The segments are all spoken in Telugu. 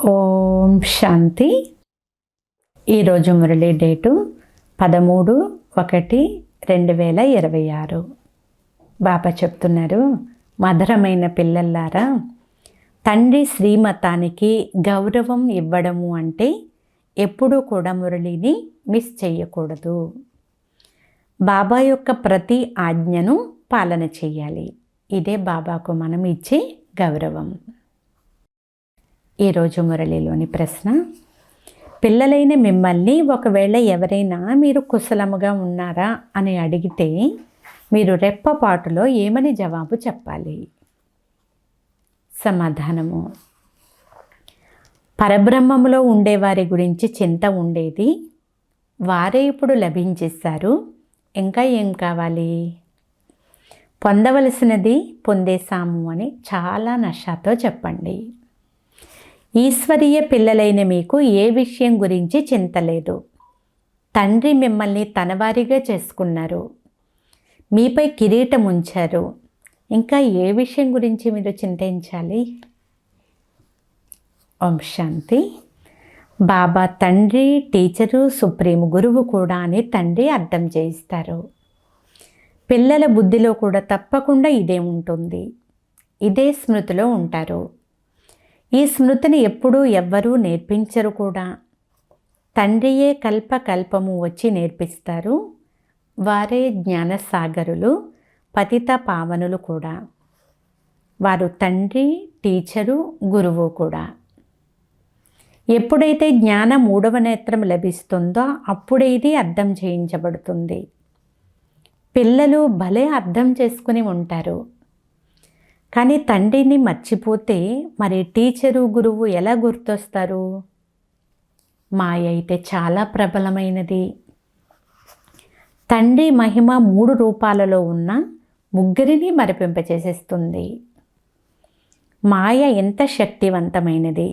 ఓం శాంతి. ఈరోజు మురళి డేటు 13/1/2026. బాబా చెప్తున్నారు, మధురమైన పిల్లల్లారా, తండ్రి శ్రీమతానికి గౌరవం ఇవ్వడము అంటే ఎప్పుడూ కూడా మురళిని మిస్ చేయకూడదు. బాబా యొక్క ప్రతి ఆజ్ఞను పాలన చేయాలి. ఇదే బాబాకు మనం ఇచ్చే గౌరవం. ఈరోజు మురళిలోని ప్రశ్న, పిల్లలైన మిమ్మల్ని ఒకవేళ ఎవరైనా మీరు కుశలముగా ఉన్నారా అని అడిగితే మీరు రెప్పపాటులో ఏమని జవాబు చెప్పాలి? సమాధానము, పరబ్రహ్మములో ఉండేవారి గురించి చింత ఉండేది, వారే ఇప్పుడు లభించేశారు, ఇంకా ఏం కావాలి? పొందవలసినది పొందేశాము అని చాలా నషాతో చెప్పండి. ఈశ్వరీయ పిల్లలైన మీకు ఏ విషయం గురించి చింత లేదు. తండ్రి మిమ్మల్ని తనవారిగా చేసుకున్నారు, మీపై కిరీటం ఉంచారు. ఇంకా ఏ విషయం గురించి మీరు చింతించాలి? ఓం శాంతి. బాబా తండ్రి, టీచరు, సుప్రీం గురువు కూడా అని తండ్రి అర్థం చేయిస్తారు. పిల్లల బుద్ధిలో కూడా తప్పకుండా ఇదే ఉంటుంది. ఇదే స్మృతిలో ఉంటారు. ఈ స్మృతిని ఎప్పుడూ ఎవ్వరూ నేర్పించరు కూడా. తండ్రియే కల్పకల్పము వచ్చి నేర్పిస్తారు. వారే జ్ఞానసాగరులు, పతిత పావనులు కూడా. వారు తండ్రి, టీచరు, గురువు కూడా. ఎప్పుడైతే జ్ఞాన మూడవ నేత్రం లభిస్తుందో అప్పుడే ఇది అర్థం చేయించబడుతుంది. పిల్లలు భలే అర్థం చేసుకుని ఉంటారు. కానీ తండ్రిని మర్చిపోతే మరి టీచరు, గురువు ఎలా గుర్తొస్తారు? మాయ అయితే చాలా ప్రబలమైనది. తండ్రి మహిమ 3 రూపాలలో ఉన్న ముగ్గురిని మరిపింపచేసేస్తుంది. మాయ ఎంత శక్తివంతమైనది.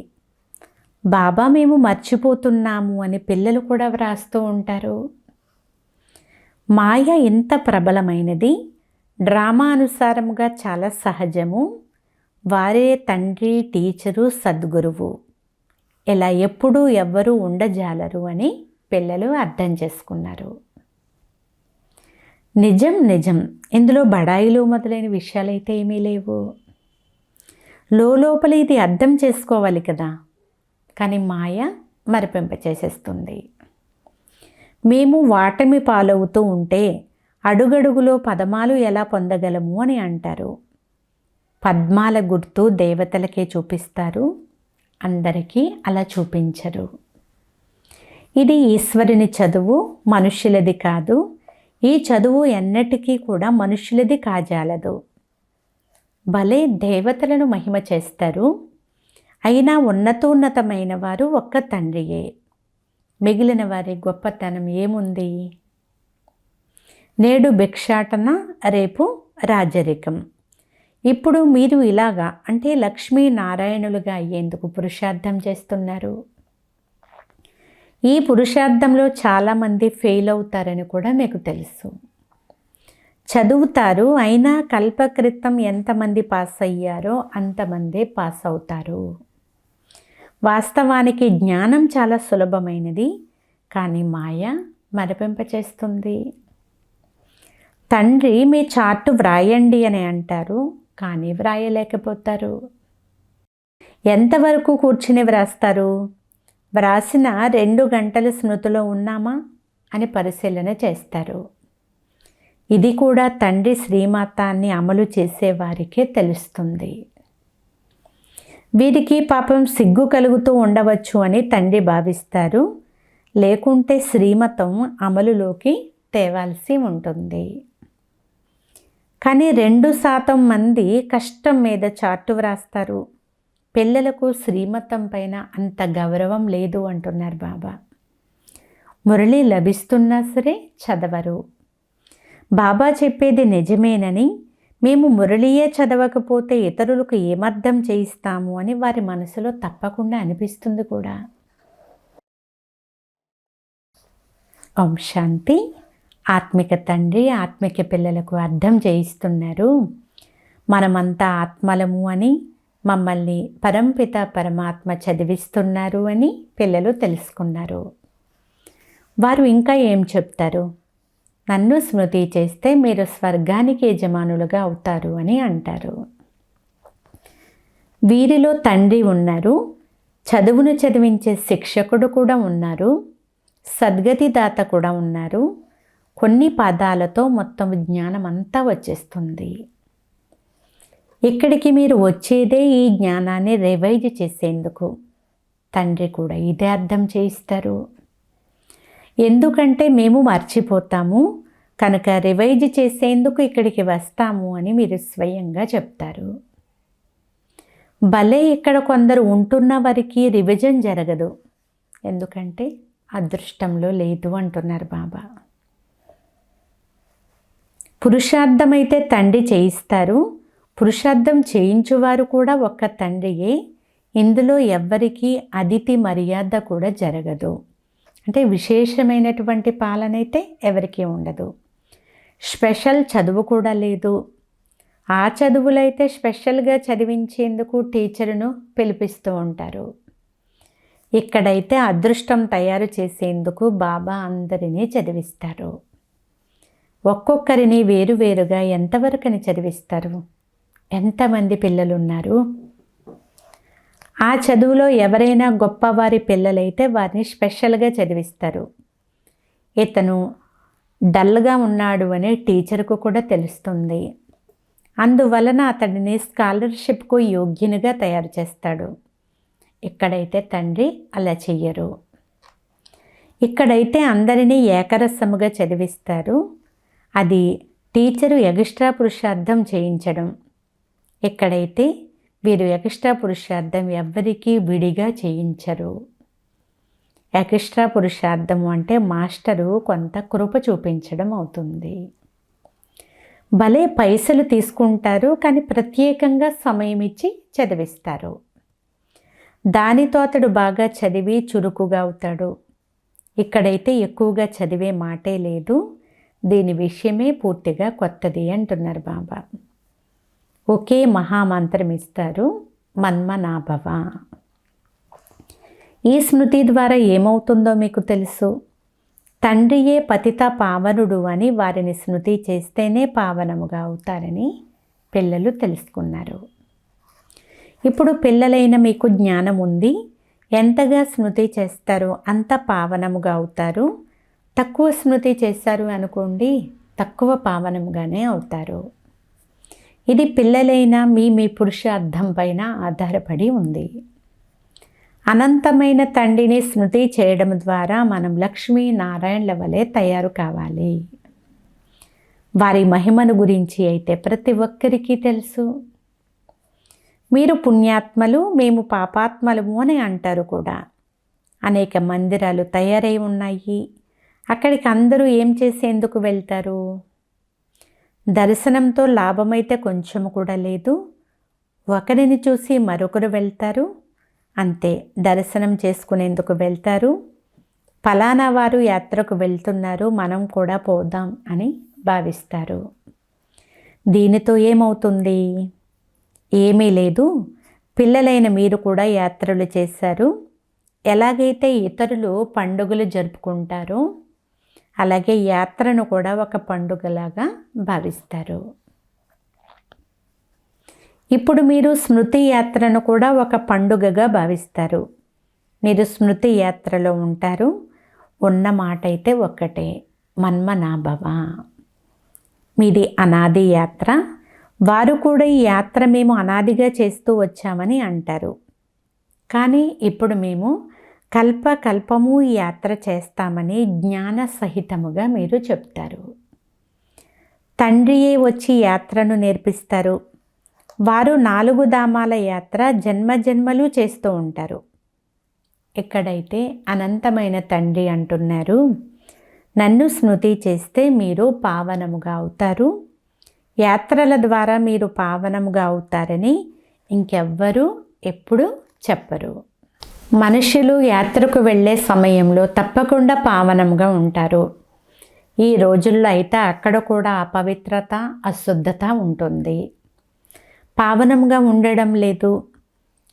బాబా మేము మర్చిపోతున్నాము అని పిల్లలు కూడా వ్రాస్తూ ఉంటారు. మాయ ఎంత ప్రబలమైనది. డ్రామా అనుసారముగా చాలా సహజము. వారే తండ్రి, టీచరు, సద్గురువు. ఇలా ఎప్పుడూ ఎవ్వరూ ఉండజాలరు అని పిల్లలు అర్థం చేసుకున్నారు. నిజం నిజం, ఇందులో బడాయిలు మొదలైన విషయాలైతే ఏమీ లేవు. లోపల ఇది అర్థం చేసుకోవాలి కదా. కానీ మాయ మరిపింపచేసేస్తుంది. మేము వాటమి పాలవుతూ ఉంటే అడుగడుగులో పదమాలు ఎలా పొందగలము అని అంటారు. పద్మాల గుర్తు దేవతలకే చూపిస్తారు, అందరికీ అలా చూపించరు. ఇది ఈశ్వరుని చదువు, మనుష్యులది కాదు. ఈ చదువు ఎన్నటికీ కూడా మనుష్యులది కాజాలదు. భలే దేవతలను మహిమ చేస్తారు. అయినా ఉన్నతోన్నతమైన వారు ఒక్క తండ్రియే. మిగిలిన వారి గొప్పతనం ఏముంది? నేడు భిక్షాటన, రేపు రాజరికం. ఇప్పుడు మీరు ఇలాగా అంటే లక్ష్మీనారాయణులుగా అయ్యేందుకు పురుషార్థం చేస్తున్నారు. ఈ పురుషార్థంలో చాలామంది ఫెయిల్ అవుతారని కూడా మీకు తెలుసు. చదువుతారు, అయినా కల్పకృతం ఎంతమంది పాస్ అయ్యారో అంతమందే పాస్ అవుతారు. వాస్తవానికి జ్ఞానం చాలా సులభమైనది, కానీ మాయ మరిపింపచేస్తుంది. తండ్రి మీ చార్టు వ్రాయండి అని అంటారు, కానీ వ్రాయలేకపోతారు. ఎంతవరకు కూర్చుని వ్రాస్తారు? వ్రాసిన 2 గంటల స్మృతిలో ఉన్నామా అని పరిశీలన చేస్తారు. ఇది కూడా తండ్రి శ్రీమతాన్ని అమలు చేసేవారికే తెలుస్తుంది. వీరికి పాపం సిగ్గు కలుగుతూ ఉండవచ్చు అని తండ్రి భావిస్తారు. లేకుంటే శ్రీమతం అమలులోకి తేవాల్సి ఉంటుంది. కానీ 2% మంది కష్టం మీద చార్టు వ్రాస్తారు. పిల్లలకు శ్రీమతం పైన అంత గౌరవం లేదు అంటున్నారు బాబా. మురళి లభిస్తున్నా సరే చదవరు. బాబా చెప్పేది నిజమేనని, మేము మురళియే చదవకపోతే ఇతరులకు ఏమర్థం చేయిస్తాము అని వారి మనసులో తప్పకుండా అనిపిస్తుంది కూడా. ఓం శాంతి. ఆత్మిక తండ్రి ఆత్మిక పిల్లలకు అర్థం చేయిస్తున్నారు. మనమంతా ఆత్మలము అని, మమ్మల్ని పరంపిత పరమాత్మ చదివిస్తున్నారు అని పిల్లలు తెలుసుకున్నారు. వారు ఇంకా ఏం చెప్తారు? నన్ను స్మృతి చేస్తే మీరు స్వర్గానికి యజమానులుగా అవుతారు అని అంటారు. వీరిలో తండ్రి ఉన్నారు, చదువును చదివించే శిక్షకుడు కూడా ఉన్నారు, సద్గతిదాత కూడా ఉన్నారు. కొన్ని పదాలతో మొత్తం జ్ఞానం అంతా వచ్చేస్తుంది. ఇక్కడికి మీరు వచ్చేదే ఈ జ్ఞానాన్ని రివైజ్ చేసేందుకు. తండ్రి కూడా ఇదే అర్థం చేయిస్తారు. ఎందుకంటే మేము మర్చిపోతాము కనుక రివైజ్ చేసేందుకు ఇక్కడికి వస్తాము అని మీరు స్వయంగా చెప్తారు. భలే ఇక్కడ కొందరు ఉంటున్న వారికి రివిజన్ జరగదు, ఎందుకంటే అదృష్టంలో లేదు అంటున్నారు బాబా. పురుషార్థమైతే తండ్రి చేయిస్తారు, పురుషార్థం చేయించువారు కూడా ఒక్క తండ్రియే. ఇందులో ఎవ్వరికీ అతిథి మర్యాద కూడా జరగదు. అంటే విశేషమైనటువంటి పాలన అయితే ఎవరికీ ఉండదు. స్పెషల్ చదువు కూడా లేదు. ఆ చదువులైతే స్పెషల్గా చదివించేందుకు టీచరును పిలిపిస్తూ ఉంటారు. ఇక్కడైతే అదృష్టం తయారు చేసేందుకు బాబా అందరినీ చదివిస్తారు. ఒక్కొక్కరిని వేరువేరుగా ఎంతవరకని చదివిస్తారు? ఎంతమంది పిల్లలున్నారు? ఆ చదువులో ఎవరైనా గొప్పవారి పిల్లలైతే వారిని స్పెషల్గా చదివిస్తారు. ఇతను డల్గా ఉన్నాడు అనే టీచర్కు కూడా తెలుస్తుంది. అందువలన అతడిని స్కాలర్షిప్కు యోగ్యునిగా తయారు చేస్తాడు. ఇక్కడైతే తండ్రి అలా చెయ్యరు. ఇక్కడైతే అందరినీ ఏకరసముగా చదివిస్తారు. అది టీచరు ఎక్స్ట్రా పురుషార్థం చేయించడం. ఇక్కడైతే వీరు ఎక్స్ట్రా పురుషార్థం ఎవ్వరికీ విడిగా చేయించరు. ఎక్స్ట్రా పురుషార్థం అంటే మాస్టరు కొంత కృప చూపించడం అవుతుంది. భలే పైసలు తీసుకుంటారు, కానీ ప్రత్యేకంగా సమయం ఇచ్చి చదివిస్తారు. దానితో అతడు బాగా చదివి చురుకుగా అవుతాడు. ఇక్కడైతే ఎక్కువగా చదివే మాటే లేదు. దీని విషయమే పూర్తిగా కొత్తది అంటున్నారు బాబా. ఒకే మహామంత్రం ఇస్తారు, మన్మనాభవ. ఈ స్మృతి ద్వారా ఏమవుతుందో మీకు తెలుసు. తండ్రియే పతిత పావనుడు అని వారిని స్మృతి చేస్తేనే పావనముగా అవుతారని పిల్లలు తెలుసుకున్నారు. ఇప్పుడు పిల్లలైన మీకు జ్ఞానం ఉంది. ఎంతగా స్మృతి చేస్తారో అంత పావనముగా అవుతారు. తక్కువ స్మృతి చేశారు అనుకోండి, తక్కువ పావనముగానే అవుతారు. ఇది పిల్లలైన మీ పురుషార్థం పైన ఆధారపడి ఉంది. అనంతమైన తండ్రిని స్మృతి చేయడం ద్వారా మనం లక్ష్మీ నారాయణల వలె తయారు కావాలి. వారి మహిమను గురించి అయితే ప్రతి ఒక్కరికి తెలుసు. మీరు పుణ్యాత్మలు, మేము పాపాత్మలము అని అంటారు కూడా. అనేక మందిరాలు తయారై ఉన్నాయి. అక్కడికి అందరూ ఏం చేసేందుకు వెళ్తారు? దర్శనంతో లాభమైతే కొంచెం కూడా లేదు. ఒకరిని చూసి మరొకరు వెళ్తారు, అంతే. దర్శనం చేసుకునేందుకు వెళ్తారు. ఫలానా వారు యాత్రకు వెళ్తున్నారు, మనం కూడా పోదాం అని భావిస్తారు. దీనితో ఏమవుతుంది? ఏమీ లేదు. పిల్లలైన మీరు కూడా యాత్రలు చేశారు. ఎలాగైతే ఇతరులు పండుగలు జరుపుకుంటారో అలాగే యాత్రను కూడా ఒక పండుగలాగా భావిస్తారు. ఇప్పుడు మీరు స్మృతి యాత్రను కూడా ఒక పండుగగా భావిస్తారు. మీరు స్మృతి యాత్రలో ఉంటారు. ఉన్న మాట అయితే ఒక్కటే, మన్మనాభవ. మీది అనాది యాత్ర. వారు కూడా ఈ యాత్ర మేము అనాదిగా చేస్తూ వచ్చామని అంటారు. కానీ ఇప్పుడు మేము కల్పకల్పము ఈ యాత్ర చేస్తామని జ్ఞాన సహితముగా మీరు చెప్తారు. తండ్రియే వచ్చి యాత్రను నేర్పిస్తారు. వారు 4 ధామాల యాత్ర జన్మజన్మలు చేస్తూ ఉంటారు. ఇక్కడైతే అనంతమైన తండ్రి అంటున్నారు, నన్ను స్మృతి చేస్తే మీరు పావనముగా అవుతారు. యాత్రల ద్వారా మీరు పావనముగా అవుతారని ఇంకెవ్వరూ ఎప్పుడు చెప్పరు. మనుషులు యాత్రకు వెళ్ళే సమయంలో తప్పకుండా పావనంగా ఉంటారు. ఈ రోజుల్లో అయితే అక్కడ కూడా అపవిత్రత, అశుద్ధత ఉంటుంది. పావనంగా ఉండడం లేదు.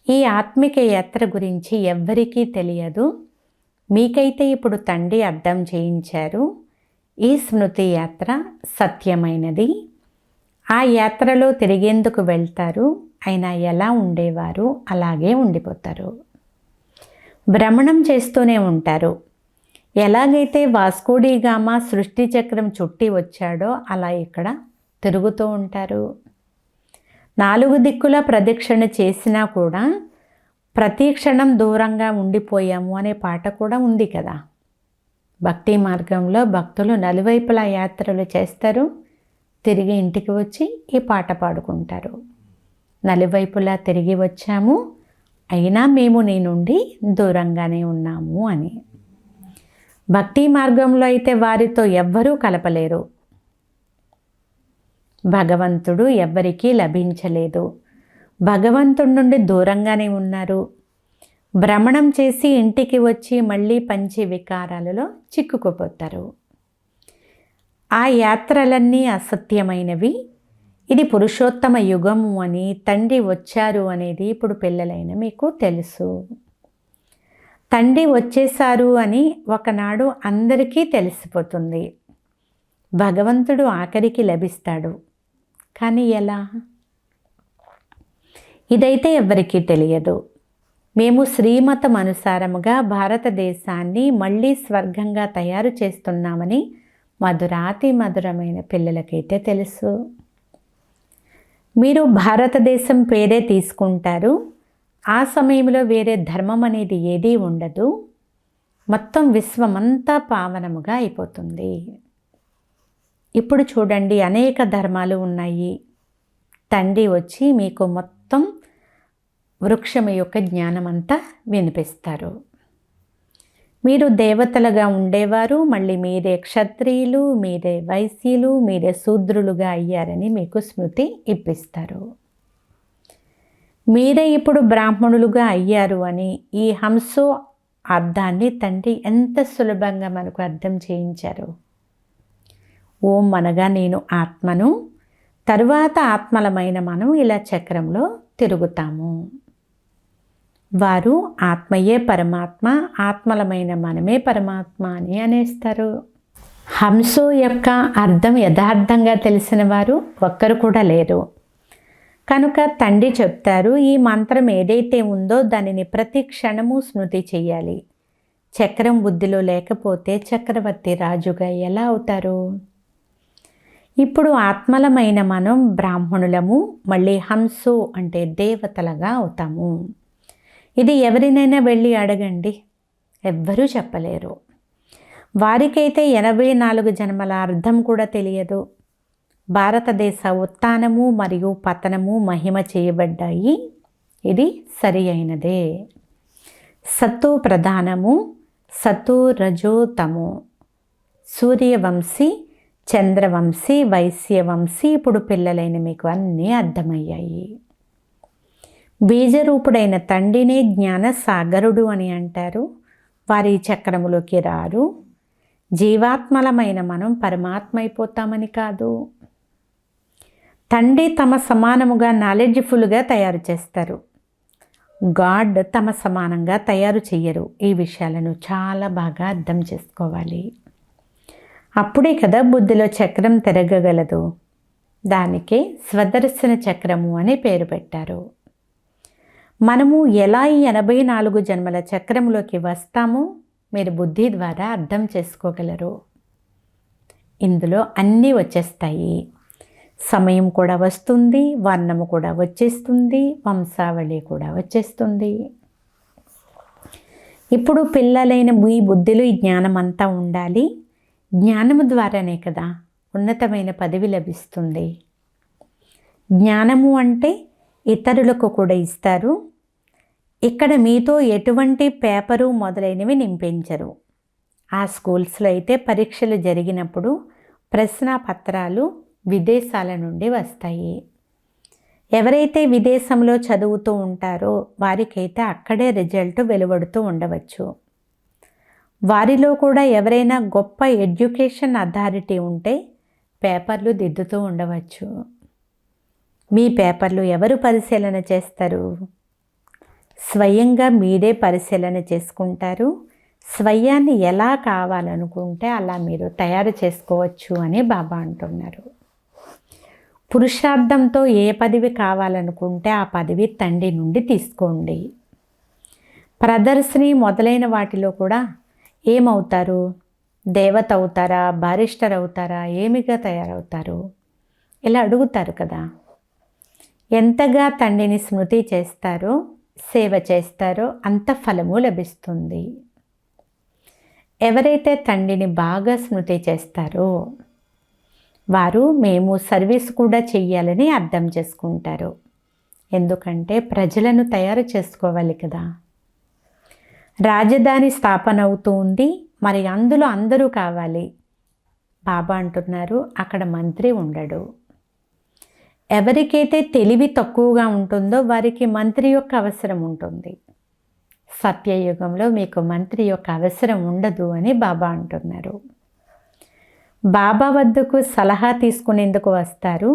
ఈ ఆత్మిక యాత్ర గురించి ఎవ్వరికీ తెలియదు. మీకైతే ఇప్పుడు తండ్రి అర్థం చేయించారు. ఈ స్మృతి యాత్ర సత్యమైనది. ఆ యాత్రలో తిరిగేందుకు వెళ్తారు. అయినా ఎలా ఉండేవారు అలాగే ఉండిపోతారు. భ్రమణం చేస్తూనే ఉంటారు. ఎలాగైతే వాస్కోడిగామా సృష్టి చక్రం చుట్టి వచ్చాడో అలా ఇక్కడ తిరుగుతూ ఉంటారు. 4 దిక్కుల ప్రదక్షిణ చేసినా కూడా ప్రతి క్షణం దూరంగా ఉండిపోయాము అనే పాట కూడా ఉంది కదా. భక్తి మార్గంలో భక్తులు నలువైపులా యాత్రలు చేస్తారు. తిరిగి ఇంటికి వచ్చి ఈ పాట పాడుకుంటారు. నలువైపులా తిరిగి వచ్చాము, అయినా మేము నీ నుండి దూరంగానే ఉన్నాము అని. భక్తి మార్గంలో అయితే వారితో ఎవ్వరూ కలపలేరు. భగవంతుడు ఎవ్వరికీ లభించలేదు. భగవంతుడి నుండి దూరంగానే ఉన్నారు. భ్రమణం చేసి ఇంటికి వచ్చి మళ్ళీ పంచ వికారాలలో చిక్కుకుపోతారు. ఆ యాత్రలన్నీ అసత్యమైనవి. ఇది పురుషోత్తమ యుగము అని తండ్రి వచ్చారు అనేది ఇప్పుడు పిల్లలైన మీకు తెలుసు. తండ్రి వచ్చేసారు అని ఒకనాడు అందరికీ తెలిసిపోతుంది. భగవంతుడు ఆఖరికి లభిస్తాడు. కానీ ఎలా? ఇదైతే ఎవ్వరికీ తెలియదు. మేము శ్రీమతం అనుసారముగా భారతదేశాన్ని మళ్ళీ స్వర్గంగా తయారు చేస్తున్నామని మధురాతి మధురమైన పిల్లలకైతే తెలుసు. మీరు భారతదేశం పేరే తీసుకుంటారు. ఆ సమయంలో వేరే ధర్మం అనేది ఏదీ ఉండదు. మొత్తం విశ్వమంతా పావనముగా అయిపోతుంది. ఇప్పుడు చూడండి, అనేక ధర్మాలు ఉన్నాయి. తండ్రి వచ్చి మీకు మొత్తం వృక్షం యొక్క జ్ఞానమంతా వినిపిస్తారు. మీరు దేవతలుగా ఉండేవారు, మళ్ళీ మీరే క్షత్రియులు, మీరే వైశ్యులు, మీరే శూద్రులుగా అయ్యారని మీకు స్మృతి ఇప్పిస్తారు. మీరే ఇప్పుడు బ్రాహ్మణులుగా అయ్యారు అని ఈ హంసో అర్థాన్ని తండ్రి ఎంత సులభంగా మనకు అర్థం చేయించారు. ఓం అనగా నేను ఆత్మను, తరువాత ఆత్మలమైన మనం ఇలా చక్రంలో తిరుగుతాము. వారు ఆత్మయే పరమాత్మ, ఆత్మలమైన మనమే పరమాత్మ అని అనేస్తారు. హంసో యొక్క అర్థం యథార్థంగా తెలిసిన వారు ఒక్కరు కూడా లేరు. కనుక తండ్రి చెప్తారు, ఈ మంత్రం ఏదైతే ఉందో దానిని ప్రతి క్షణము స్మృతి చెయ్యాలి. చక్రం బుద్ధిలో లేకపోతే చక్రవర్తి రాజుగా ఎలా అవుతారు? ఇప్పుడు ఆత్మలమైన మనం బ్రాహ్మణులము, మళ్ళీ హంసో అంటే దేవతలుగా అవుతాము. ఇది ఎవరినైనా వెళ్ళి అడగండి, ఎవ్వరూ చెప్పలేరు. వారికైతే 84 జన్మల అర్థం కూడా తెలియదు. భారతదేశ ఉత్థానము మరియు పతనము మహిమ చేయబడ్డాయి. ఇది సరి అయినదే. సత్తు ప్రధానము, సత్తు రజో తము, సూర్యవంశీ, చంద్రవంశీ, వైశ్యవంశీ. ఇప్పుడు పిల్లలైన మీకు అన్నీ అర్థమయ్యాయి. బీజరూపుడైన తండ్రినే జ్ఞాన సాగరుడు అని అంటారు. వారి చక్రములోకి రారు. జీవాత్మలమైన మనం పరమాత్మ అయిపోతామని కాదు. తండ్రి తమ సమానముగా నాలెడ్జ్ఫుల్గా తయారు చేస్తారు. గాడ్ తమ సమానంగా తయారు చెయ్యరు. ఈ విషయాలను చాలా బాగా అర్థం చేసుకోవాలి. అప్పుడే కదా బుద్ధిలో చక్రం తిరగగలదు. దానికే స్వదర్శన చక్రము అని పేరు పెట్టారు. మనము ఎలా ఈ 84 జన్మల చక్రంలోకి వస్తామో మీరు బుద్ధి ద్వారా అర్థం చేసుకోగలరు. ఇందులో అన్నీ వచ్చేస్తాయి. సమయం కూడా వస్తుంది, వర్ణము కూడా వచ్చేస్తుంది, వంశావళి కూడా వచ్చేస్తుంది. ఇప్పుడు పిల్లలైన మీ బుద్ధిలో ఈ జ్ఞానం అంతా ఉండాలి. జ్ఞానము ద్వారానే కదా ఉన్నతమైన పదవి లభిస్తుంది. జ్ఞానము అంటే ఇతరులకు కూడా ఇస్తారు. ఇక్కడ మీతో ఎటువంటి పేపరు మొదలైనవి నింపించరు. ఆ స్కూల్స్లో అయితే పరీక్షలు జరిగినప్పుడు ప్రశ్నపత్రాలు విదేశాల నుండి వస్తాయి. ఎవరైతే విదేశంలో చదువుతూ ఉంటారో వారికైతే అక్కడే రిజల్ట్ వెలువడుతూ ఉండవచ్చు. వారిలో కూడా ఎవరైనా గొప్ప ఎడ్యుకేషన్ అథారిటీ ఉంటే పేపర్లు దిద్దుతూ ఉండవచ్చు. మీ పేపర్లు ఎవరు పరిశీలన చేస్తారు? స్వయంగా మీరే పరిశీలన చేసుకుంటారు. స్వయాన్ని ఎలా కావాలనుకుంటే అలా మీరు తయారు చేసుకోవచ్చు అని బాబా అంటున్నారు. పురుషార్థంతో ఏ పదవి కావాలనుకుంటే ఆ పదవి తండ్రి నుండి తీసుకోండి. ప్రదర్శని మొదలైన వాటిలో కూడా ఏమవుతారు? దేవత అవుతారా, బారిస్టర్ అవుతారా, ఏమిగా తయారవుతారు? ఇలా అడుగుతారు కదా. ఎంతగా తండ్రిని స్మృతి చేస్తారో, సేవ చేస్తారో అంత ఫలము లభిస్తుంది. ఎవరైతే తండ్రిని బాగా స్మృతి చేస్తారో వారు మేము సర్వీస్ కూడా చెయ్యాలని అర్థం చేసుకుంటారు. ఎందుకంటే ప్రజలను తయారు చేసుకోవాలి కదా. రాజధాని స్థాపన అవుతూ ఉంది, మరి అందులో అందరూ కావాలి. బాబా అంటున్నారు అక్కడ మంత్రి ఉండడు. ఎవరికైతే తెలివి తక్కువగా ఉంటుందో వారికి మంత్రి యొక్క అవసరం ఉంటుంది. సత్యయుగంలో మీకు మంత్రి యొక్క అవసరం ఉండదు అని బాబా అంటున్నారు. బాబా వద్దకు సలహా తీసుకునేందుకు వస్తారు.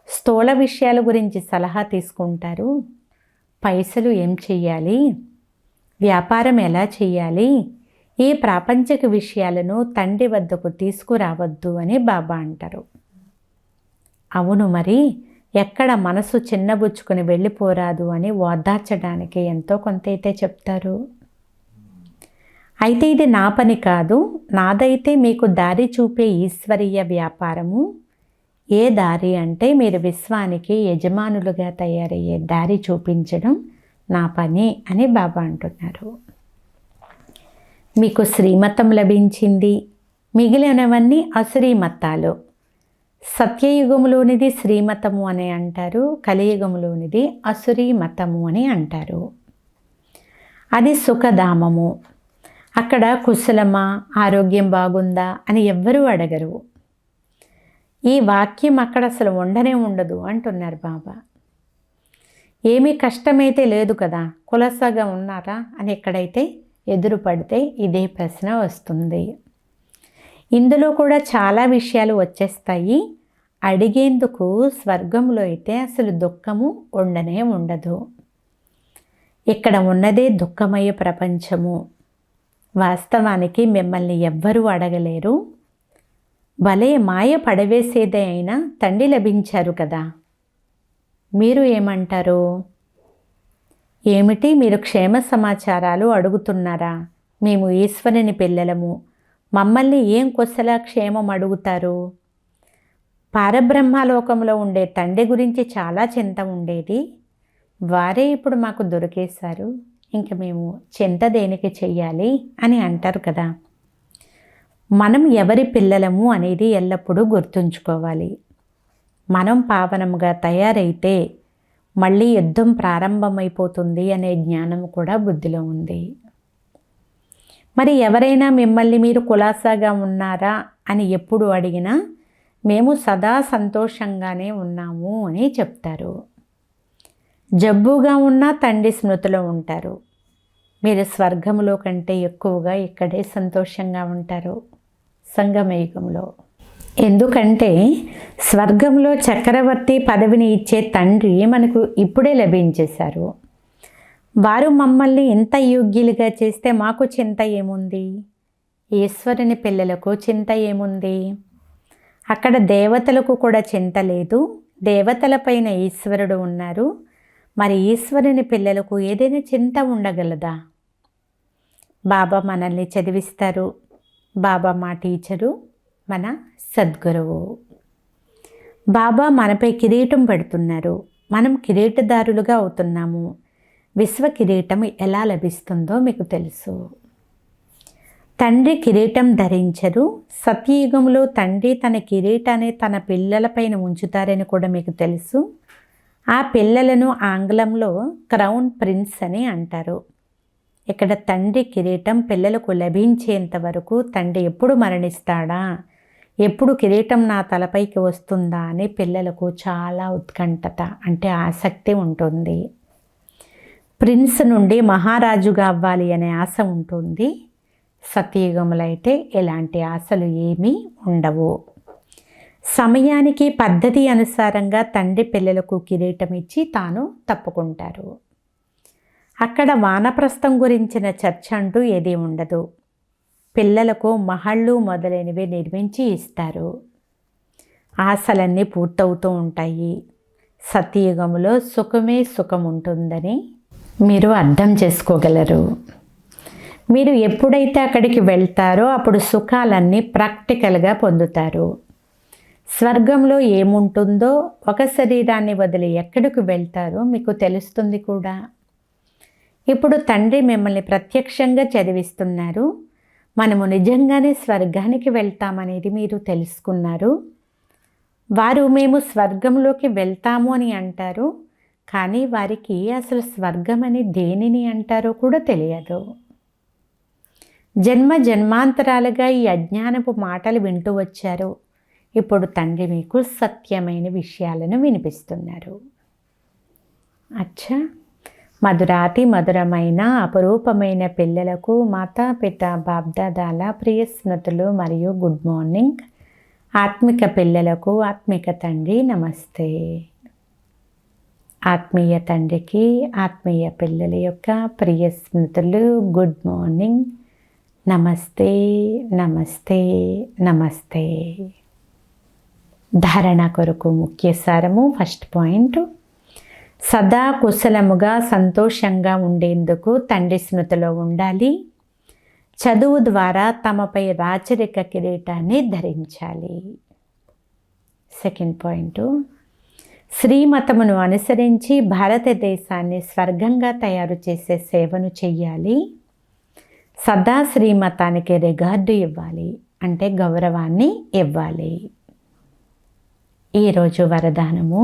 స్థూల విషయాల గురించి సలహా తీసుకుంటారు. పైసలు ఏం చెయ్యాలి, వ్యాపారం ఎలా చెయ్యాలి, ఈ ప్రాపంచిక విషయాలను తండ్రి వద్దకు తీసుకురావద్దు అని బాబా అంటారు. అవును, మరి ఎక్కడ మనసు చిన్నబుచ్చుకుని వెళ్ళిపోరాదు అని ఓదార్చడానికి ఎంతో కొంత అయితే చెప్తారు. అయితే ఇది నా పని కాదు, నాదైతే మీకు దారి చూపే ఈశ్వరీయ వ్యాపారము. ఏ దారి అంటే మీరు విశ్వానికి యజమానులుగా తయారయ్యే దారి చూపించడం నా పని అని బాబా అంటున్నారు. మీకు శ్రీమతం లభించింది, మిగిలినవన్నీ అశ్రీమతాలు. సత్యయుగంలోనిది శ్రీమతము అని అంటారు, కలియుగంలోనిది అసురీ మతము అని అంటారు. అది సుఖధామము. అక్కడ కుశలమా, ఆరోగ్యం బాగుందా అని ఎవ్వరూ అడగరు. ఈ వాక్యం అక్కడ అసలు ఉండనే ఉండదు అంటున్నారు బాబా. ఏమీ కష్టమైతే లేదు కదా, కులసగా ఉన్నారా అని ఎక్కడైతే ఎదురు పడితే ఇదే ప్రశ్న వస్తుంది. ఇందులో కూడా చాలా విషయాలు వచ్చేస్తాయి. అడిగేందుకు స్వర్గంలో అయితే అసలు దుఃఖము ఉండనే ఉండదు. ఇక్కడ ఉన్నదే దుఃఖమయ ప్రపంచము. వాస్తవానికి మిమ్మల్ని ఎవ్వరూ అడగలేరు. భలే మాయ పడవేసేదే అయినా తండ్రి లభించారు కదా. మీరు ఏమంటారు? ఏమిటి మీరు క్షేమ సమాచారాలు అడుగుతున్నారా? మేము ఈశ్వరుని పిల్లలము, మమ్మల్ని ఏం కుశల క్షేమం అడుగుతారు? పరబ్రహ్మలోకంలో ఉండే తండ్రి గురించి చాలా చింత ఉండేది. వారే ఇప్పుడు మాకు దొరికేశారు, ఇంక మేము చింత దేనికి చెయ్యాలి అని అంటారు కదా. మనం ఎవరి పిల్లలము అనేది ఎల్లప్పుడూ గుర్తుంచుకోవాలి. మనం పావనముగా తయారైతే మళ్ళీ యుద్ధం ప్రారంభమైపోతుంది అనే జ్ఞానం కూడా బుద్ధిలో ఉంది. మరి ఎవరైనా మిమ్మల్ని మీరు కులాసాగా ఉన్నారా అని ఎప్పుడు అడిగినా మేము సదా సంతోషంగానే ఉన్నాము అని చెప్తారు. జబ్బుగా ఉన్నా తండ్రి స్మృతిలో ఉంటారు. మీరు స్వర్గంలో కంటే ఎక్కువగా ఇక్కడే సంతోషంగా ఉంటారు సంగమయుగంలో. ఎందుకంటే స్వర్గంలో చక్రవర్తి పదవిని ఇచ్చే తండ్రి మనకు ఇప్పుడే లభించేశారు. వారు మమ్మల్ని ఇంత యోగ్యులుగా చేస్తే మాకు చింత ఏముంది? ఈశ్వరుని పిల్లలకు చింత ఏముంది? అక్కడ దేవతలకు కూడా చింత లేదు. దేవతలపైన ఈశ్వరుడు ఉన్నారు. మరి ఈశ్వరుని పిల్లలకు ఏదైనా చింత ఉండగలదా? బాబా మనల్ని చదివిస్తారు. బాబా మా టీచరు, మన సద్గురువు. బాబా మనపై కిరీటం పెడుతున్నారు. మనం కిరీటదారులుగా అవుతున్నాము. విశ్వ కిరీటం ఎలా లభిస్తుందో మీకు తెలుసు. తండ్రి కిరీటం ధరించరు. సత్యయుగంలో తండ్రి తన కిరీటాన్ని తన పిల్లలపైన ఉంచుతారని కూడా మీకు తెలుసు. ఆ పిల్లలను ఆంగ్లంలో క్రౌన్ ప్రిన్స్ అని అంటారు. ఇక్కడ తండ్రి కిరీటం పిల్లలకు లభించేంత వరకు తండ్రి ఎప్పుడు మరణిస్తాడా, ఎప్పుడు కిరీటం నా తలపైకి వస్తుందా అని పిల్లలకు చాలా ఉత్కంఠత, అంటే ఆసక్తి ఉంటుంది. ప్రిన్స్ నుండి మహారాజుగా అవ్వాలి అనే ఆశ ఉంటుంది. సత్యయుగంలో అయితే ఎలాంటి ఆశలు ఏమీ ఉండవు. సమయానికి పద్ధతి అనుసారంగా తండ్రి పిల్లలకు కిరీటం ఇచ్చి తాను తప్పుకుంటారు. అక్కడ వానప్రస్థం గురించిన చర్చ అంటూ ఏదీ ఉండదు. పిల్లలకు మహళ్ళు మొదలైనవి నిర్మించి ఇస్తారు. ఆశలన్నీ పూర్తవుతూ ఉంటాయి. సత్యయుగంలో సుఖమే సుఖం ఉంటుందని మీరు అర్థం చేసుకోగలరు. మీరు ఎప్పుడైతే అక్కడికి వెళ్తారో అప్పుడు సుఖాలన్నీ ప్రాక్టికల్గా పొందుతారు. స్వర్గంలో ఏముంటుందో, ఒక శరీరాన్ని వదిలి ఎక్కడికి వెళ్తారో మీకు తెలుస్తుంది కూడా. ఇప్పుడు తండ్రి మిమ్మల్ని ప్రత్యక్షంగా చదివిస్తున్నారు. మనము నిజంగానే స్వర్గానికి వెళ్తామనేది మీరు తెలుసుకున్నారు. వారు మేము స్వర్గంలోకి వెళ్తాము అని అంటారు, కానీ వారికి అసలు స్వర్గం అని దేనిని అంటారో కూడా తెలియదు. జన్మ జన్మాంతరాలుగా ఈ అజ్ఞానపు మాటలు వింటూ వచ్చారు. ఇప్పుడు తండ్రి మీకు సత్యమైన విషయాలను వినిపిస్తున్నారు. అచ్చా, మధురాతి మధురమైన అపరూపమైన పిల్లలకు మాతాపిత బాబ్దాదాల ప్రియ స్మృతులు మరియు గుడ్ మార్నింగ్. ఆత్మిక పిల్లలకు ఆత్మిక తండ్రి నమస్తే. ఆత్మీయ తండ్రికి ఆత్మీయ పిల్లల యొక్క ప్రియ స్మృతులు గుడ్ మార్నింగ్. నమస్తే నమస్తే నమస్తే. ధారణ కొరకు ముఖ్య సారము. ఫస్ట్ పాయింట్, సదా కుశలముగా సంతోషంగా ఉండేందుకు తండ్రి స్మృతిలో ఉండాలి. చదువు ద్వారా తమపై రాచరిక కిరీటాన్ని ధరించాలి. సెకండ్ పాయింట్, శ్రీమతమును అనుసరించి భారతదేశాన్ని స్వర్గంగా తయారు చేసే సేవను చెయ్యాలి. సదా శ్రీమతానికి రిగార్డు ఇవ్వాలి, అంటే గౌరవాన్ని ఇవ్వాలి. ఈరోజు వరదానము,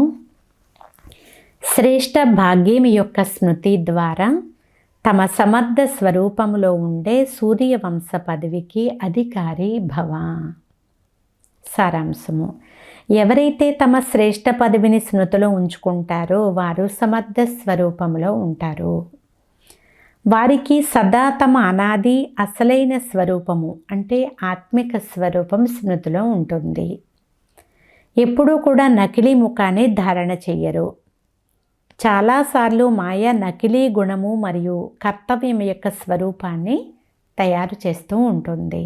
శ్రేష్ఠ భాగ్యం యొక్క స్మృతి ద్వారా తమ సమర్థ స్వరూపంలో ఉండే సూర్యవంశ పదవికి అధికారి భవ. సారాంశము, ఎవరైతే తమ శ్రేష్ఠ పదవిని స్మృతిలో ఉంచుకుంటారో వారు సమర్థ స్వరూపంలో ఉంటారు. వారికి సదా తమ అనాది అసలైన స్వరూపము అంటే ఆత్మిక స్వరూపం స్మృతిలో ఉంటుంది. ఎప్పుడూ కూడా నకిలీ ముఖాన్ని ధారణ చెయ్యరు. చాలాసార్లు మాయ నకిలీ గుణము మరియు కర్తవ్యం యొక్క స్వరూపాన్ని తయారు చేస్తూ ఉంటుంది.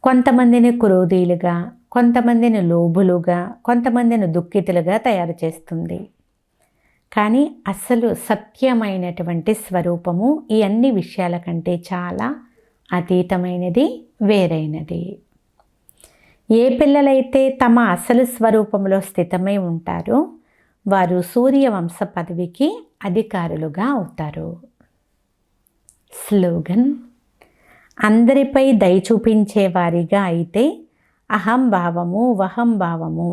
కొంతమందిని క్రోధీలుగా, కొంతమందిని లోభులుగా, కొంతమందిని దుఃఖితులుగా తయారు చేస్తుంది. కానీ అసలు సత్యమైనటువంటి స్వరూపము ఈ అన్ని విషయాల కంటే చాలా అతీతమైనది, వేరైనది. ఏ పిల్లలైతే తమ అసలు స్వరూపంలో స్థితమై ఉంటారో వారు సూర్యవంశ పదవికి అధికారులుగా అవుతారు. స్లోగన్, అందరిపై దయ చూపించేవారిగా అయితే అహంభావము, వహంభావము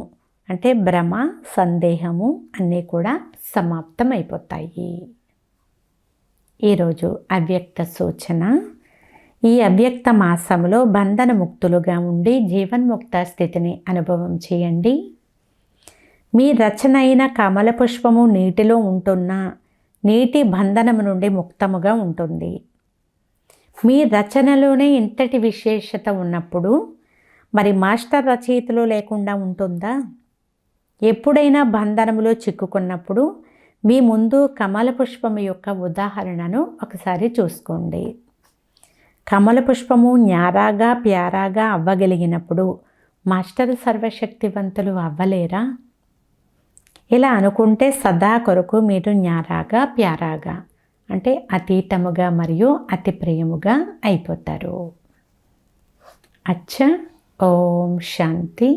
అంటే భ్రమ, సందేహము అన్నీ కూడా సమాప్తమైపోతాయి. ఈరోజు అవ్యక్త సూచన, ఈ అవ్యక్త మాసంలో బంధన ముక్తులుగా ఉండి జీవన్ముక్త స్థితిని అనుభవం చేయండి. మీ రచన అయిన కమల పుష్పము నీటిలో ఉంటున్న నీటి బంధనము నుండి ముక్తముగా ఉంటుంది. మీ రచనలోనే ఇంతటి విశేషత ఉన్నప్పుడు మరి మాస్టర్ రచయితలో లేకుండా ఉంటుందా? ఎప్పుడైనా బంధనములో చిక్కుకున్నప్పుడు మీ ముందు కమల పుష్పము యొక్క ఉదాహరణను ఒకసారి చూసుకోండి. కమల పుష్పము న్యారాగా ప్యారాగా అవ్వగలిగినప్పుడు మాస్టర్ సర్వశక్తివంతులు అవ్వలేరా? ఇలా అనుకుంటే సదా కొరకు మీరు న్యారాగా ప్యారాగా అంటే అతీతముగా మరియు అతి ప్రియముగా అయిపోతారు. అచ్చా, ఓం శాంతి.